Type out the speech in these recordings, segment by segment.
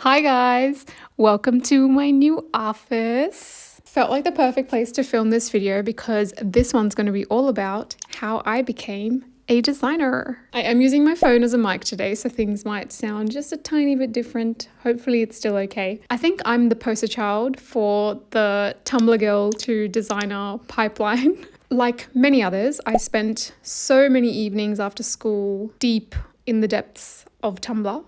Hi guys, welcome to my new office. Felt like the perfect place to film this video because this one's going to be all about how I became a designer. I am using my phone as a mic today, so things might sound just a tiny bit different. Hopefully it's still okay. I think I'm the poster child for the Tumblr girl to designer pipeline. Like many others, I spent so many evenings after school deep in the depths of Tumblr.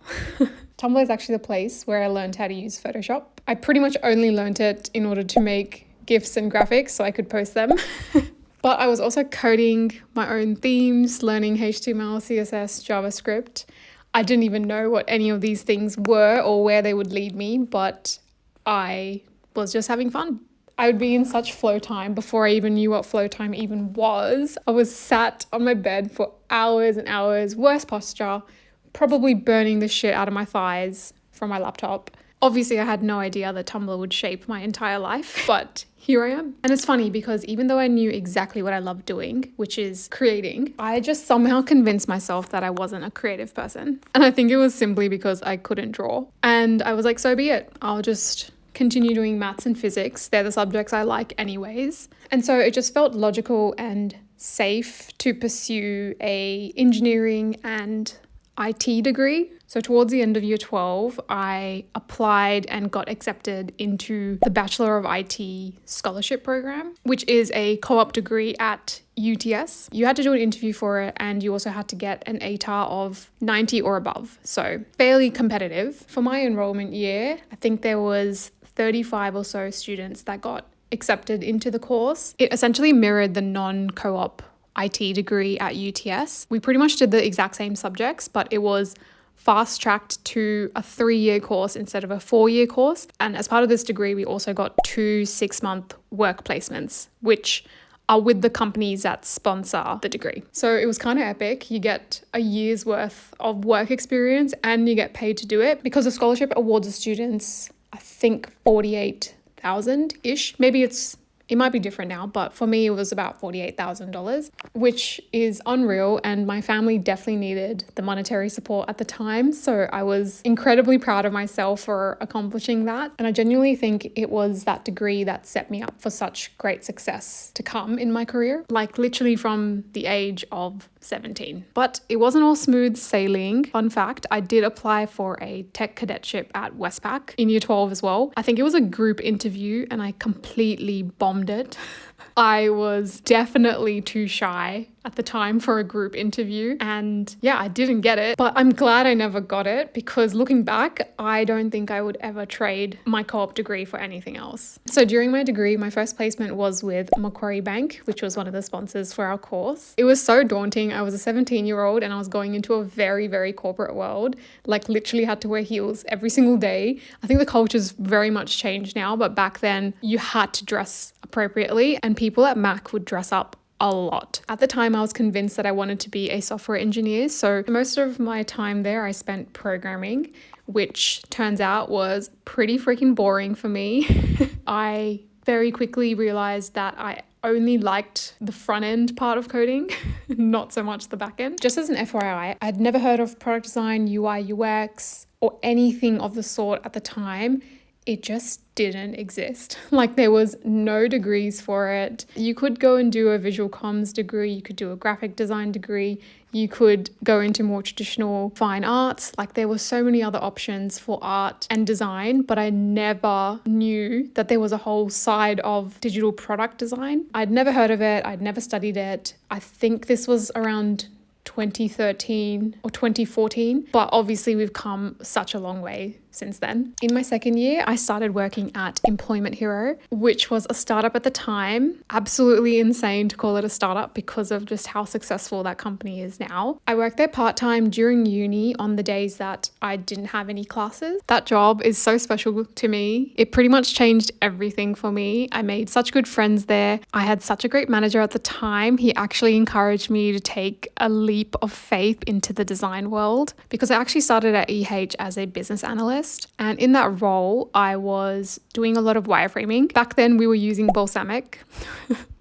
Tumblr is actually the place where I learned how to use Photoshop. I pretty much only learned it in order to make GIFs and graphics so I could post them. But I was also coding my own themes, learning HTML, CSS, JavaScript. I didn't even know what any of these things were or where they would lead me, but I was just having fun. I would be in such flow time before I even knew what flow time even was. I was sat on my bed for hours and hours, worst posture, probably burning the shit out of my thighs from my laptop. Obviously, I had no idea that Tumblr would shape my entire life, but here I am. And it's funny because even though I knew exactly what I love doing, which is creating, I just somehow convinced myself that I wasn't a creative person. And I think it was simply because I couldn't draw. And I was like, so be it. I'll just continue doing maths and physics. They're the subjects I like anyways. And so it just felt logical and safe to pursue a engineering and IT degree. So towards the end of year 12, I applied and got accepted into the Bachelor of IT scholarship program, which is a co-op degree at UTS. You had to do an interview for it and you also had to get an ATAR of 90 or above. So fairly competitive. For my enrollment year, I think there was 35 or so students that got accepted into the course. It essentially mirrored the non-co-op IT degree at UTS. We pretty much did the exact same subjects, but it was fast-tracked to a 3-year course instead of a 4-year course. And as part of this degree, we also got 2 6-month work placements, which are with the companies that sponsor the degree. So it was kind of epic. You get a year's worth of work experience and you get paid to do it because the scholarship awards the students, I think, 48,000-ish. Maybe it might be different now, but for me, it was about $48,000, which is unreal. And my family definitely needed the monetary support at the time. So I was incredibly proud of myself for accomplishing that. And I genuinely think it was that degree that set me up for such great success to come in my career, like literally from the age of 17. But it wasn't all smooth sailing. Fun fact, I did apply for a tech cadetship at Westpac in year 12 as well. I think it was a group interview and I completely bombed it. I was definitely too shy at the time for a group interview. And yeah, I didn't get it, but I'm glad I never got it because looking back, I don't think I would ever trade my co-op degree for anything else. So during my degree, my first placement was with Macquarie Bank, which was one of the sponsors for our course. It was so daunting. I was a 17-year-old and I was going into a very, very corporate world, like literally had to wear heels every single day. I think the culture's very much changed now, but back then you had to dress appropriately and people at Mac would dress up a lot. At the time, I was convinced that I wanted to be a software engineer. So most of my time there, I spent programming, which turns out was pretty freaking boring for me. I very quickly realized that I only liked the front end part of coding, not so much the back end. Just as an FYI, I'd never heard of product design, UI, UX, or anything of the sort at the time. It just didn't exist. Like there was no degrees for it. You could go and do a visual comms degree, you could do a graphic design degree, you could go into more traditional fine arts. Like there were so many other options for art and design, but I never knew that there was a whole side of digital product design. I'd never heard of it. I'd never studied it. I think this was around 2013 or 2014, but obviously we've come such a long way since then. In my second year, I started working at Employment Hero, which was a startup at the time. Absolutely insane to call it a startup because of just how successful that company is now. I worked there part-time during uni on the days that I didn't have any classes. That job is so special to me. It pretty much changed everything for me. I made such good friends there. I had such a great manager at the time. He actually encouraged me to take a leap of faith into the design world because I actually started at EH as a business analyst. And in that role, I was doing a lot of wireframing. Back then, we were using Balsamic.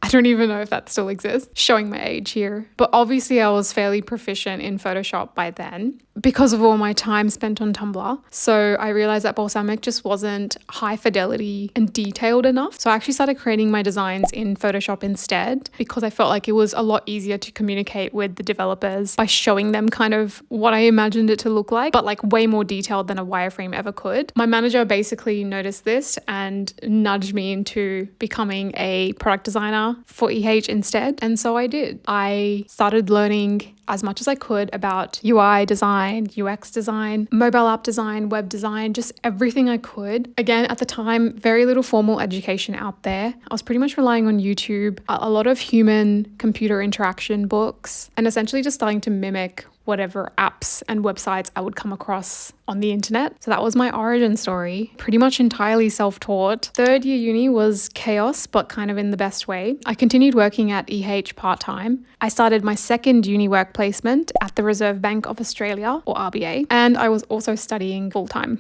I don't even know if that still exists, showing my age here. But obviously I was fairly proficient in Photoshop by then because of all my time spent on Tumblr. So I realized that balsamic just wasn't high fidelity and detailed enough. So I actually started creating my designs in Photoshop instead because I felt like it was a lot easier to communicate with the developers by showing them kind of what I imagined it to look like, but like way more detailed than a wireframe ever could. My manager basically noticed this and nudged me into becoming a product designer for EH instead. And so I did. I started learning as much as I could about UI design, UX design, mobile app design, web design, just everything I could. Again, at the time, very little formal education out there. I was pretty much relying on YouTube, a lot of human computer interaction books, and essentially just starting to mimic whatever apps and websites I would come across on the internet. So that was my origin story, pretty much entirely self-taught. Third year uni was chaos, but kind of in the best way. I continued working at EH part-time. I started my second uni work placement at the Reserve Bank of Australia, or RBA, and I was also studying full-time.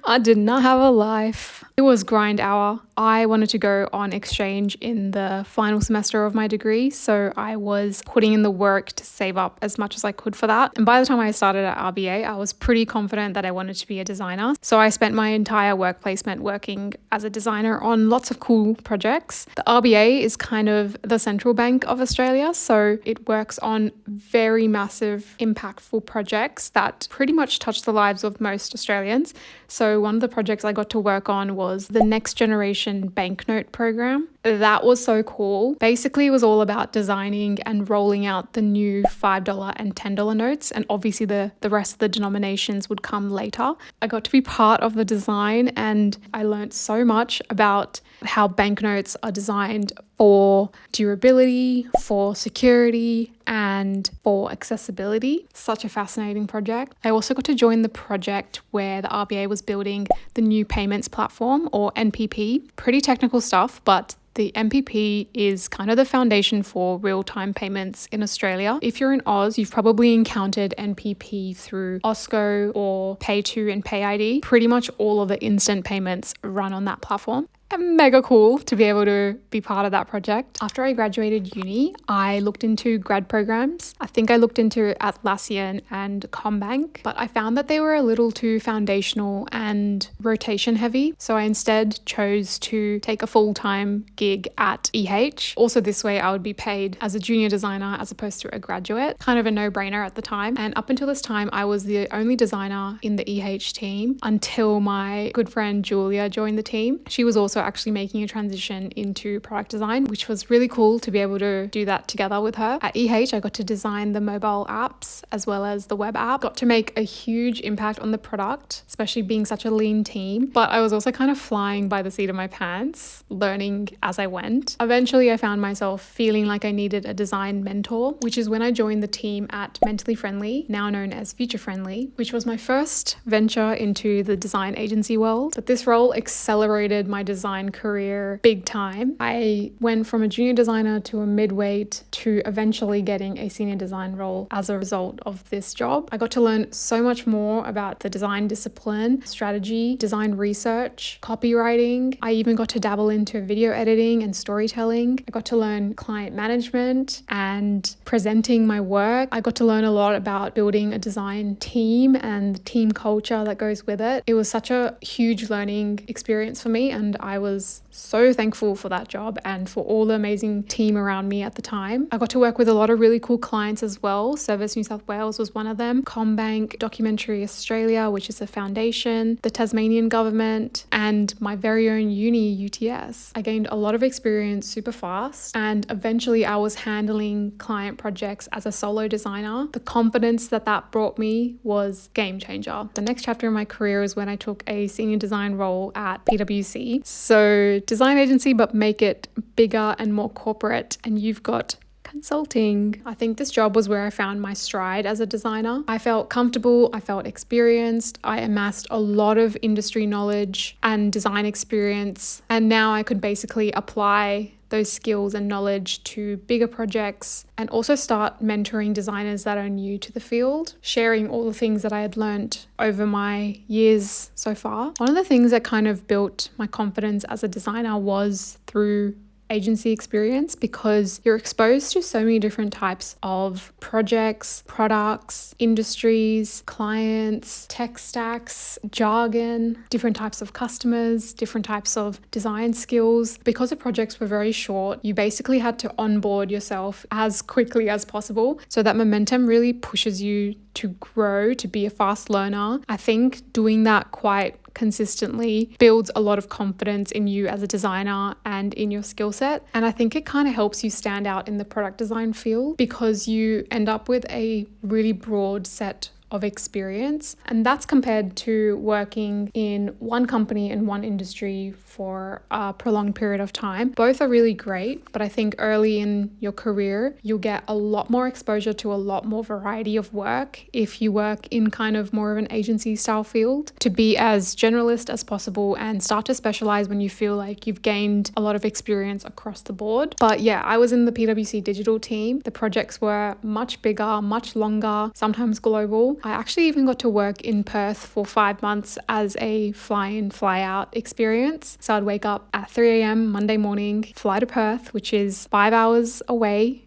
I did not have a life. It was grind hour. I wanted to go on exchange in the final semester of my degree, so I was putting in the work to save up as much as I could for that. And by the time I started at RBA, I was pretty confident that I wanted to be a designer. So I spent my entire work placement working as a designer on lots of cool projects. The RBA is kind of the central bank of Australia, so it works on very massive, impactful projects that pretty much touch the lives of most Australians. So one of the projects I got to work on was the Next Generation Banknote program. That was so cool. Basically, it was all about designing and rolling out the new $5 and $10 notes, and obviously the rest of the denominations would come later. I got to be part of the design, and I learned so much about how banknotes are designed for durability, for security, and for accessibility. Such a fascinating project. I also got to join the project where the RBA was building the new payments platform, or NPP. Pretty technical stuff, but the NPP is kind of the foundation for real-time payments in Australia. If you're in Oz, you've probably encountered NPP through Osco or Pay2 and PayID. Pretty much all of the instant payments run on that platform. And mega cool to be able to be part of that project. After I graduated uni, I looked into grad programs. I think I looked into Atlassian and CommBank, but I found that they were a little too foundational and rotation heavy. So I instead chose to take a full-time gig at EH. Also this way I would be paid as a junior designer as opposed to a graduate. Kind of a no-brainer at the time. And up until this time, I was the only designer in the EH team until my good friend Julia joined the team. She was also actually making a transition into product design, which was really cool to be able to do that together with her. At EH, I got to design the mobile apps as well as the web app. Got to make a huge impact on the product, especially being such a lean team. But I was also kind of flying by the seat of my pants, learning as I went. Eventually, I found myself feeling like I needed a design mentor, which is when I joined the team at Mentally Friendly, now known as Future Friendly, which was my first venture into the design agency world. But this role accelerated my design career big time. I went from a junior designer to a midweight to eventually getting a senior design role as a result of this job. I got to learn so much more about the design discipline, strategy, design research, copywriting. I even got to dabble into video editing and storytelling. I got to learn client management and presenting my work. I got to learn a lot about building a design team and the team culture that goes with it. It was such a huge learning experience for me, and I was so thankful for that job and for all the amazing team around me at the time. I got to work with a lot of really cool clients as well. Service New South Wales was one of them, CommBank, Documentary Australia, which is a foundation, the Tasmanian government, and my very own uni, UTS. I gained a lot of experience super fast, and eventually I was handling client projects as a solo designer. The confidence that brought me was game changer. The next chapter in my career is when I took a senior design role at PwC. So design agency, but make it bigger and more corporate, and you've got consulting. I think this job was where I found my stride as a designer. I felt comfortable, I felt experienced, I amassed a lot of industry knowledge and design experience, and now I could basically apply those skills and knowledge to bigger projects and also start mentoring designers that are new to the field, sharing all the things that I had learned over my years so far. One of the things that kind of built my confidence as a designer was through agency experience because you're exposed to so many different types of projects, products, industries, clients, tech stacks, jargon, different types of customers, different types of design skills. Because the projects were very short, you basically had to onboard yourself as quickly as possible. So that momentum really pushes you to grow, to be a fast learner. I think doing that quite consistently builds a lot of confidence in you as a designer and in your skill set. And I think it kind of helps you stand out in the product design field because you end up with a really broad set of experience. And that's compared to working in one company in one industry for a prolonged period of time. Both are really great, but I think early in your career, you'll get a lot more exposure to a lot more variety of work if you work in kind of more of an agency style field, to be as generalist as possible and start to specialize when you feel like you've gained a lot of experience across the board. But yeah, I was in the PwC digital team. The projects were much bigger, much longer, sometimes global. I actually even got to work in Perth for 5 months as a fly in, fly out experience. So I'd wake up at 3 a.m. Monday morning, fly to Perth, which is 5 hours away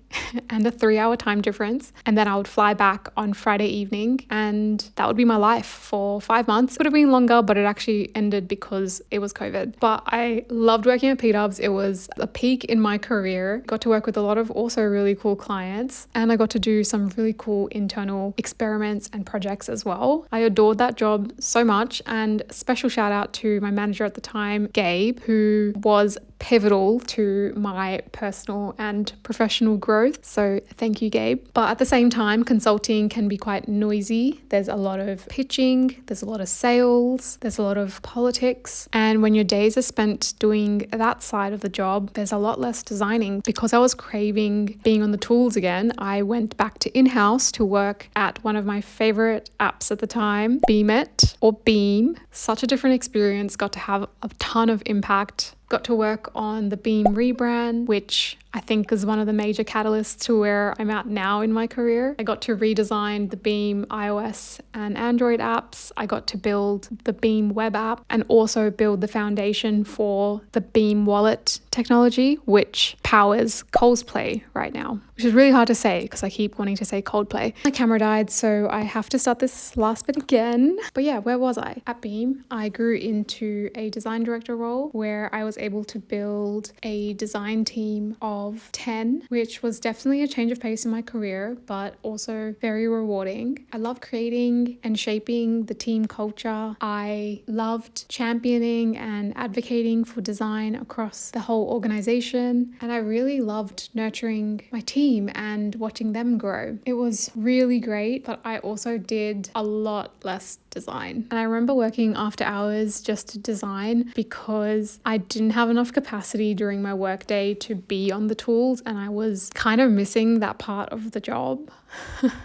and a 3-hour time difference. And then I would fly back on Friday evening, and that would be my life for 5 months. It would have been longer, but it actually ended because it was COVID. But I loved working at P-Dubs. It was a peak in my career. Got to work with a lot of also really cool clients, and I got to do some really cool internal experiments and projects as well. I adored that job so much, and special shout out to my manager at the time, Gabe, who was pivotal to my personal and professional growth. So thank you, Gabe. But at the same time, consulting can be quite noisy. There's a lot of pitching, there's a lot of sales, there's a lot of politics. And when your days are spent doing that side of the job, there's a lot less designing. Because I was craving being on the tools again, I went back to in-house to work at one of my favorite apps at the time, Beem. Such a different experience, got to have a ton of impact. Got to work on the Beem rebrand, which I think is one of the major catalysts to where I'm at now in my career. I got to redesign the Beem iOS and Android apps. I got to build the Beem web app and also build the foundation for the Beem wallet technology, which powers Coldplay right now, which is really hard to say because I keep wanting to say Coldplay. My camera died, so I have to start this last bit again. But yeah, where was I? At Beem, I grew into a design director role where I was able to build a design team of 10, which was definitely a change of pace in my career, but also very rewarding. I love creating and shaping the team culture. I loved championing and advocating for design across the whole organization. And I really loved nurturing my team and watching them grow. It was really great, but I also did a lot less design. And I remember working after hours just to design because I didn't have enough capacity during my workday to be on the tools, and I was kind of missing that part of the job.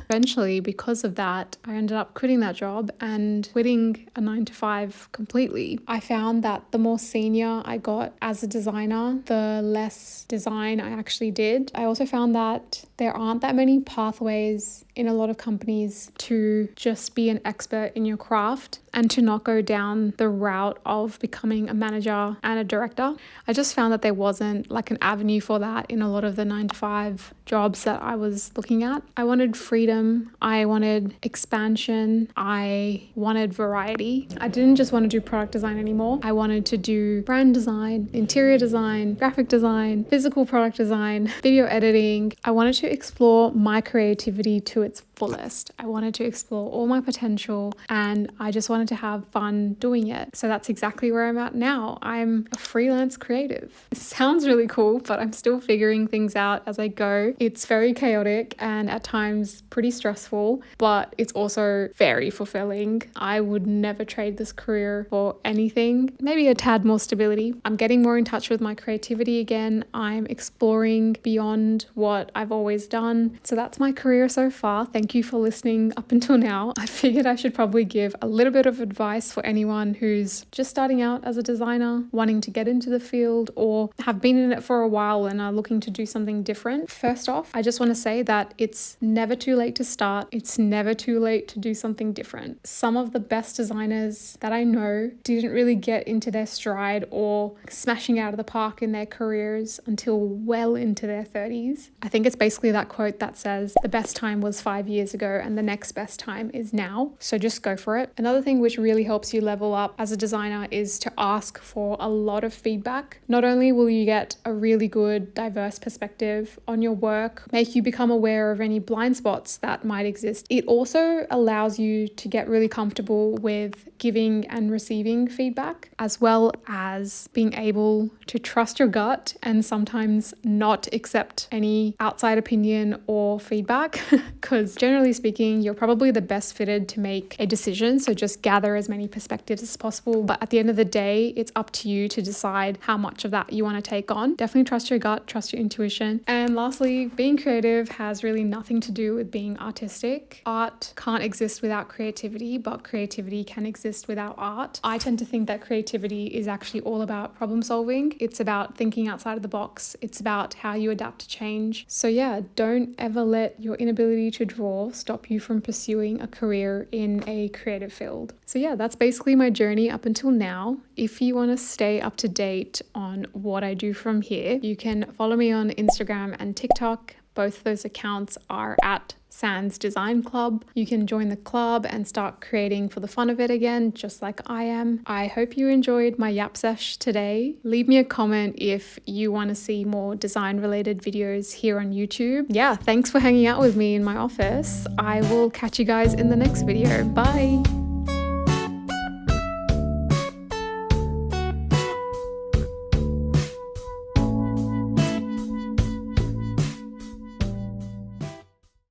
Eventually, because of that, I ended up quitting that job and quitting a 9-to-5 completely. I found that the more senior I got as a designer, the less design I actually did. I also found that there aren't that many pathways in a lot of companies to just be an expert in your craft and to not go down the route of becoming a manager and a director. I just found that there wasn't like an avenue for that in a lot of the 9-to-5 jobs that I was looking at. I wanted freedom, I wanted expansion, I wanted variety. I didn't just want to do product design anymore. I wanted to do brand design, interior design, graphic design, physical product design, video editing. I wanted to explore my creativity to its fullest. I wanted to explore all my potential, and I just wanted to have fun doing it. So that's exactly where I'm at now. I'm a freelance creative. It sounds really cool, but I'm still figuring things out as I go. It's very chaotic and at times pretty stressful, but it's also very fulfilling. I would never trade this career for anything. Maybe a tad more stability. I'm getting more in touch with my creativity again. I'm exploring beyond what I've always done. So that's my career so far. Thank thank you for listening up until now. I figured I should probably give a little bit of advice for anyone who's just starting out as a designer, wanting to get into the field, or have been in it for a while and are looking to do something different. First off, I just want to say that it's never too late to start. It's never too late to do something different. Some of the best designers that I know didn't really get into their stride or smashing out of the park in their careers until well into their 30s. I think it's basically that quote that says the best time was 5 years ago and the next best time is now. So just go for it. Another thing which really helps you level up as a designer is to ask for a lot of feedback. Not only will you get a really good, diverse perspective on your work, make you become aware of any blind spots that might exist, it also allows you to get really comfortable with giving and receiving feedback, as well as being able to trust your gut and sometimes not accept any outside opinion or feedback, because generally speaking, you're probably the best fitted to make a decision. So just gather as many perspectives as possible. But at the end of the day, it's up to you to decide how much of that you want to take on. Definitely trust your gut, trust your intuition. And lastly, being creative has really nothing to do with being artistic. Art can't exist without creativity, but creativity can exist without art. I tend to think that creativity is actually all about problem solving. It's about thinking outside of the box. It's about how you adapt to change. So yeah, don't ever let your inability to draw stop you from pursuing a career in a creative field. So yeah, that's basically my journey up until now. If you want to stay up to date on what I do from here, you can follow me on Instagram and TikTok. Both of those accounts are at Sans Design Club. You can join the club and start creating for the fun of it again, just like I am. I hope you enjoyed my yap sesh today. Leave me a comment if you want to see more design related videos here on YouTube. Yeah, thanks for hanging out with me in my office. I will catch you guys in the next video. Bye.